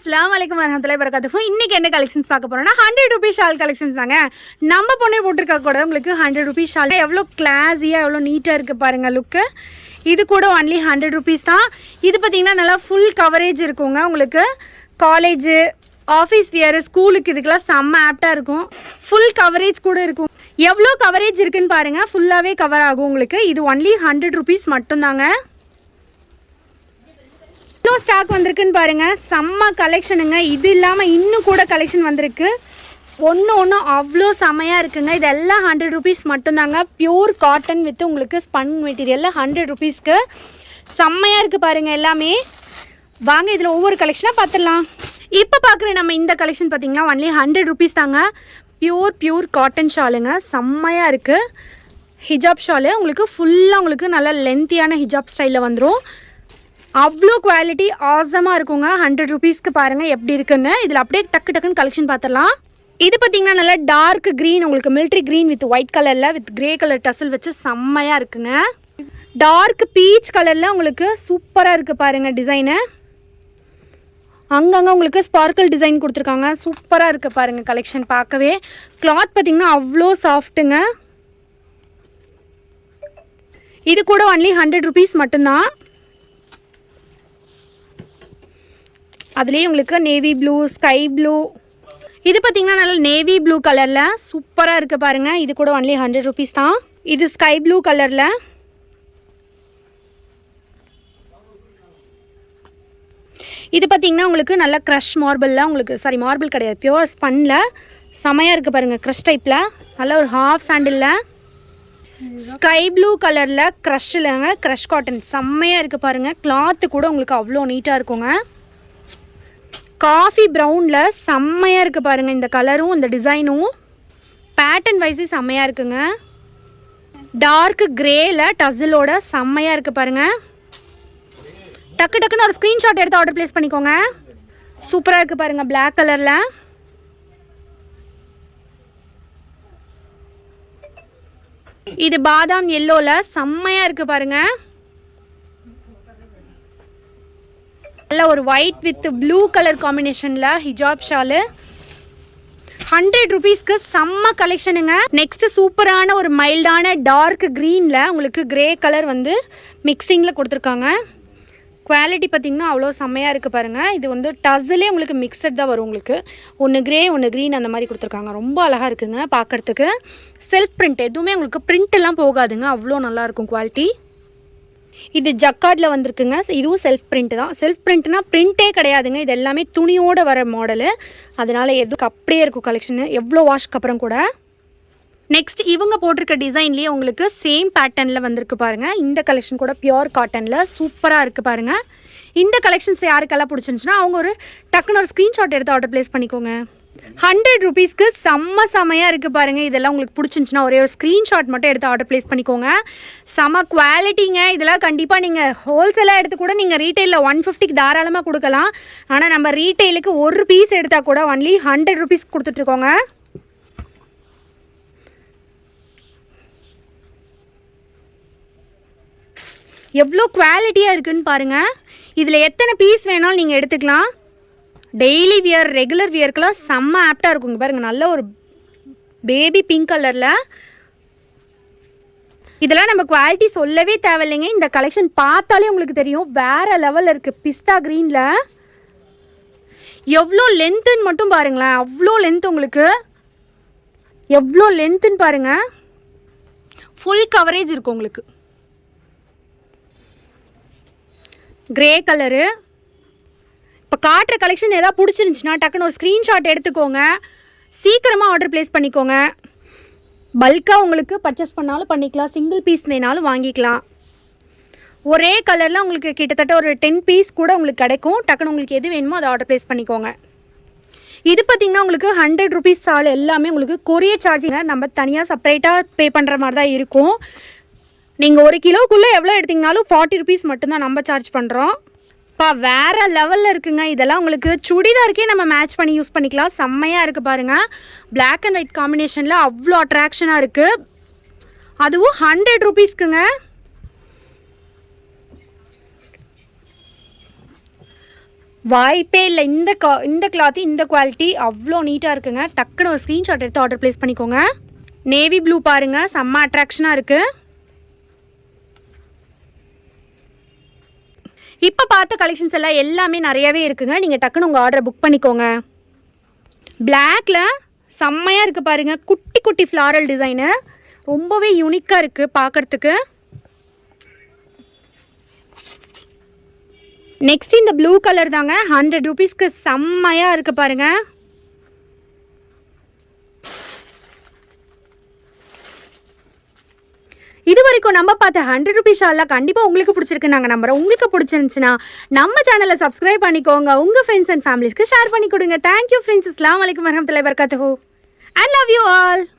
अस्सलाम वालेकुम வரஹ்மத்துல்லாஹி வபரகாத்துஹு. இன்னைக்கு என்ன கலெக்ஷன்ஸ் பார்க்க போறோம்னா 100 ரூபீஸ் ஷால் கலெக்ஷன்ஸ் தாங்க. நம்ம பொண்ணே போட்டுருக்க கூட உங்களுக்கு 100 ரூபீஸ் ஷால் எவ்வளோ கிளாஸியாக எவ்வளோ நீட்டாக இருக்குது பாருங்கள் லுக்கு. இது கூட ஒன்லி 100 ரூபீஸ் தான். இது பார்த்தீங்கன்னா நல்லா ஃபுல் கவரேஜ் இருக்குங்க. உங்களுக்கு காலேஜு ஆஃபீஸ் வியர் ஸ்கூலுக்கு இதுக்கெல்லாம் செம்ம ஆப்டாக இருக்கும். ஃபுல் கவரேஜ் கூட இருக்கும். எவ்வளோ கவரேஜ் இருக்குன்னு பாருங்கள். ஃபுல்லாகவே கவர் ஆகும் உங்களுக்கு. இது ஒன்லி 100 ரூபீஸ் மட்டும்தாங்க. இவ்வளோ ஸ்டாக் வந்திருக்குன்னு பாருங்கள். செம்ம கலெக்ஷனுங்க. இது இல்லாமல் இன்னும் கூட கலெக்ஷன் வந்திருக்கு. ஒன்று அவ்வளோ செம்மையாக இருக்குங்க. இதெல்லாம் 100 ரூபீஸ் மட்டும்தாங்க. பியூர் காட்டன் வித் உங்களுக்கு ஸ்பன் மெட்டீரியலில் 100 ரூபீஸ்க்கு செம்மையாக இருக்குது பாருங்கள் எல்லாமே. வாங்க இதில் ஒவ்வொரு கலெக்ஷனாக பார்த்துடலாம். இப்போ பார்க்குற நம்ம இந்த கலெக்ஷன் பார்த்திங்கன்னா ஒன்லி 100 ரூபீஸ் தாங்க. பியூர் காட்டன் ஷாலுங்க. செம்மையாக இருக்குது. ஹிஜாப் ஷாலு உங்களுக்கு ஃபுல்லாக உங்களுக்கு நல்லா லென்த்தியான ஹிஜாப் ஸ்டைலில் வந்துடும். அவ்வளோ குவாலிட்டி ஆசமாக இருக்குங்க. 100 ரூபீஸ்க்கு பாருங்கள் எப்படி இருக்குன்னு. இதில் அப்படியே டக்குன்னு கலெக்ஷன் பார்த்துடலாம். இது பார்த்திங்கன்னா நல்லா டார்க் க்ரீன் உங்களுக்கு மிலிட்ரி க்ரீன் வித் ஒயிட் கலரில் வித் க்ரே கலர் டசல் வச்சு செம்மையாக இருக்குங்க. டார்க் பீச் கலரில் உங்களுக்கு சூப்பராக இருக்குது பாருங்கள் டிசைனு. அங்கங்கே உங்களுக்கு ஸ்பார்க்கிள் டிசைன் கொடுத்துருக்காங்க. சூப்பராக இருக்குது பாருங்கள் கலெக்ஷன் பார்க்கவே. கிளாத் பார்த்திங்கன்னா அவ்வளோ சாஃப்ட்டுங்க. இது கூட ஒன்லி 100 ரூபீஸ் மட்டும்தான். அதுலேயே உங்களுக்கு நேவி ப்ளூ ஸ்கை ப்ளூ இது பார்த்திங்கன்னா நல்லா நேவி ப்ளூ கலரில் சூப்பராக இருக்குது பாருங்கள். இது கூட ஒன்லி 100 ரூபீஸ் தான். இது ஸ்கை ப்ளூ கலரில். இது பார்த்திங்கன்னா உங்களுக்கு நல்லா க்ரஷ் மார்பிளில் உங்களுக்கு மார்பிள் கிடையாது பியூர் ஸ்பன்னில் செமையாக இருக்குது பாருங்கள். க்ரஷ் டைப்பில் நல்ல ஒரு ஹாஃப் சாண்டிலில் ஸ்கை ப்ளூ கலரில் க்ரஷ் இல்லைங்க க்ரஷ் காட்டன் செம்மையாக இருக்குது பாருங்கள். கிளாத்து கூட உங்களுக்கு அவ்வளோ நீட்டாக இருக்குங்க. காஃபி ப்ரௌனில் செம்மையாக இருக்குது பாருங்கள். இந்த கலரும் இந்த டிசைனும் பேட்டர்ன் வைஸு செம்மையாக இருக்குங்க. டார்க் க்ரேயில் டசிலோட செம்மையாக இருக்குது பாருங்கள். டக்குன்னு ஒரு ஸ்க்ரீன்ஷாட் எடுத்து ஆர்டர் ப்ளேஸ் பண்ணிக்கோங்க. சூப்பராக இருக்குது பாருங்கள் பிளாக் கலரில். இது பாதாம் எல்லோவில் செம்மையாக இருக்குது பாருங்கள். நல்ல ஒரு ஒயிட் வித் ப்ளூ கலர் காம்பினேஷனில் ஹிஜாப் ஷாலு 100 ரூபீஸ்க்கு செம்ம கலெக்ஷனுங்க. நெக்ஸ்ட்டு சூப்பரான ஒரு மைல்டான டார்க் க்ரீனில் உங்களுக்கு க்ரே கலர் வந்து மிக்சிங்கில் கொடுத்துருக்காங்க. குவாலிட்டி பார்த்திங்கன்னா அவ்வளோ செம்மையாக இருக்குது பாருங்கள். இது வந்து டஸ்ஸிலே உங்களுக்கு மிக்சட் தான் வரும். உங்களுக்கு ஒன்று க்ரே ஒன்று க்ரீன் அந்த மாதிரி கொடுத்துருக்காங்க. ரொம்ப அழகாக இருக்குங்க பார்க்குறதுக்கு. செல்ஃப் பிரிண்ட் எதுவுமே உங்களுக்கு பிரிண்ட்டெல்லாம் போகாதுங்க. அவ்வளோ நல்லாயிருக்கும் குவாலிட்டி. இது ஜக்கார்டில் வந்திருக்குங்க. இதுவும் செல்ஃப் பிரிண்ட் தான். செல்ஃப் பிரிண்ட்னா பிரிண்ட்டே கிடையாதுங்க. இது எல்லாமே துணியோடு வர மாடலு. அதனால் எதுக்கு அப்படியே இருக்கும் கலெக்ஷனு எவ்வளோ வாஷ்க்கு அப்புறம் கூட. நெக்ஸ்ட் இவங்க போட்டிருக்க டிசைன்லேயே உங்களுக்கு சேம் பேட்டர்னில் வந்திருக்கு பாருங்கள். இந்த கலெக்ஷன் கூட பியூர் காட்டனில் சூப்பராக இருக்குது பாருங்கள். இந்த கலெக்ஷன்ஸ் யாருக்கெல்லாம் பிடிச்சிருந்துச்சுன்னா அவங்க ஒரு டக்குன்னு ஒரு ஸ்க்ரீன்ஷாட் எடுத்து ஆர்டர் ப்ளேஸ் பண்ணிக்கோங்க. 100 ரூபீஸ்க்கு செம்மையாக இருக்குது பாருங்கள். இதெல்லாம் உங்களுக்கு பிடிச்சிருந்துச்சுன்னா ஒரே ஒரு ஸ்க்ரீன்ஷாட் மட்டும் எடுத்து ஆர்டர் ப்ளேஸ் பண்ணிக்கோங்க. செம்ம குவாலிட்டிங்க. இதெல்லாம் கண்டிப்பாக நீங்கள் ஹோல்சேலாக எடுத்து கூட நீங்கள் ரீட்டெயிலில் 150க்கு தாராளமாக கொடுக்கலாம். ஆனால் நம்ம ரீட்டெயிலுக்கு ஒரு பீஸ் எடுத்தால் கூட ஒன்லி 100 ரூபீஸ் கொடுத்துட்ருக்கோங்க. எவ்வளோ குவாலிட்டியாக இருக்குதுன்னு பாருங்கள். இதில் எத்தனை பீஸ் வேணாலும் நீங்கள் எடுத்துக்கலாம். டெய்லி வியர் ரெகுலர் வியர்க்கெலாம் செம்ம ஆப்டாக இருக்குங்க பாருங்கள். நல்ல ஒரு பேபி பிங்க் கலரில். இதெல்லாம் நம்ம குவாலிட்டி சொல்லவே தேவையில்லைங்க. இந்த கலெக்ஷன் பார்த்தாலே உங்களுக்கு தெரியும் வேறு லெவலில் இருக்குது. பிஸ்தா க்ரீனில் எவ்வளோ லென்த்துன்னு மட்டும் பாருங்களேன். அவ்வளோ லென்த் உங்களுக்கு எவ்வளோ லென்த்துன்னு பாருங்கள். ஃபுல் கவரேஜ் இருக்கும் உங்களுக்கு. Grey colour. இப்போ காட்டுற கலெக்ஷன் எதாவது பிடிச்சிருந்துச்சின்னா டக்குன்னு ஒரு ஸ்க்ரீன்ஷாட் எடுத்துக்கோங்க. சீக்கிரமாக ஆர்டர் ப்ளேஸ் பண்ணிக்கோங்க. பல்காக உங்களுக்கு பர்ச்சேஸ் பண்ணாலும் பண்ணிக்கலாம். சிங்கிள் பீஸ் வேணாலும் வாங்கிக்கலாம். ஒரே கலரில் உங்களுக்கு கிட்டத்தட்ட ஒரு 10 பீஸ் கூட உங்களுக்கு கிடைக்கும். டக்குன்னு உங்களுக்கு எது வேணுமோ அதை ஆர்டர் ப்ளேஸ் பண்ணிக்கோங்க. இது பார்த்திங்கன்னா உங்களுக்கு 100 ரூபீஸ் சால் எல்லாமே உங்களுக்கு கொரியர் சார்ஜிங்க நம்ம தனியாக செப்பரேட்டாக பே பண்ணுற மாதிரி தான் இருக்கும். நீங்கள் 1 கிலோக்குள்ளே எவ்வளோ எடுத்திங்கனாலும் 40 ரூபீஸ் மட்டும்தான் நம்ம சார்ஜ் பண்ணுறோம். இப்போ வேறு லெவலில் இருக்குங்க. இதெல்லாம் உங்களுக்கு சுடிதாருக்கே நம்ம மேட்ச் பண்ணி யூஸ் பண்ணிக்கலாம். செம்மையாக இருக்குது பாருங்கள். பிளாக் அண்ட் ஒயிட் காம்பினேஷனில் அவ்வளோ அட்ராக்ஷனாக இருக்குது. அதுவும் 100 ரூபீஸ்க்குங்க. வாய்ப்பே இல்லை. இந்த கிளாத்து இந்த குவாலிட்டி அவ்வளோ நீட்டாக இருக்குங்க. டக்குன்னு ஒரு ஸ்க்ரீன்ஷாட் எடுத்து ஆர்டர் ப்ளேஸ் பண்ணிக்கோங்க. நேவி ப்ளூ பாருங்கள், செம்ம அட்ராக்ஷனாக இருக்குது. இப்போ பார்த்த கலெக்ஷன்ஸ் எல்லாம் எல்லாமே நிறையாவே இருக்குங்க. நீங்கள் டக்குன்னு உங்கள் ஆர்டரை புக் பண்ணிக்கோங்க. பிளாக்ல செம்மையாக இருக்குது பாருங்கள், குட்டி குட்டி ஃப்ளாரல் டிசைனு ரொம்பவே யூனிக்காக இருக்குது பார்க்குறதுக்கு. நெக்ஸ்ட் இந்த ப்ளூ கலர் தாங்க, 100 ரூபீஸ்க்கு செம்மையாக இருக்குது பாருங்கள். இது வரைக்கும் நம்ம பார்த்த 100 ரூபீஸ் ஷால்லாம் கண்டிப்பாக உங்களுக்கு பிடிச்சிருக்கு நாங்கள் நம்புறோம். உங்களுக்கு பிடிச்சிருந்துச்சுன்னா நம்ம சேனலை சப்ஸ்கிரைப் பண்ணிக்கோங்க, உங்கள் ஃப்ரெண்ட்ஸ் அண்ட் ஃபேமிலிஸ்க்கு ஷேர் பண்ணி கொடுங்க. Thank you friends. அஸ்ஸலாமு அலைக்கும் வரஹ்மத்துல்லாஹி வபரகாத்துஹு. I love you all.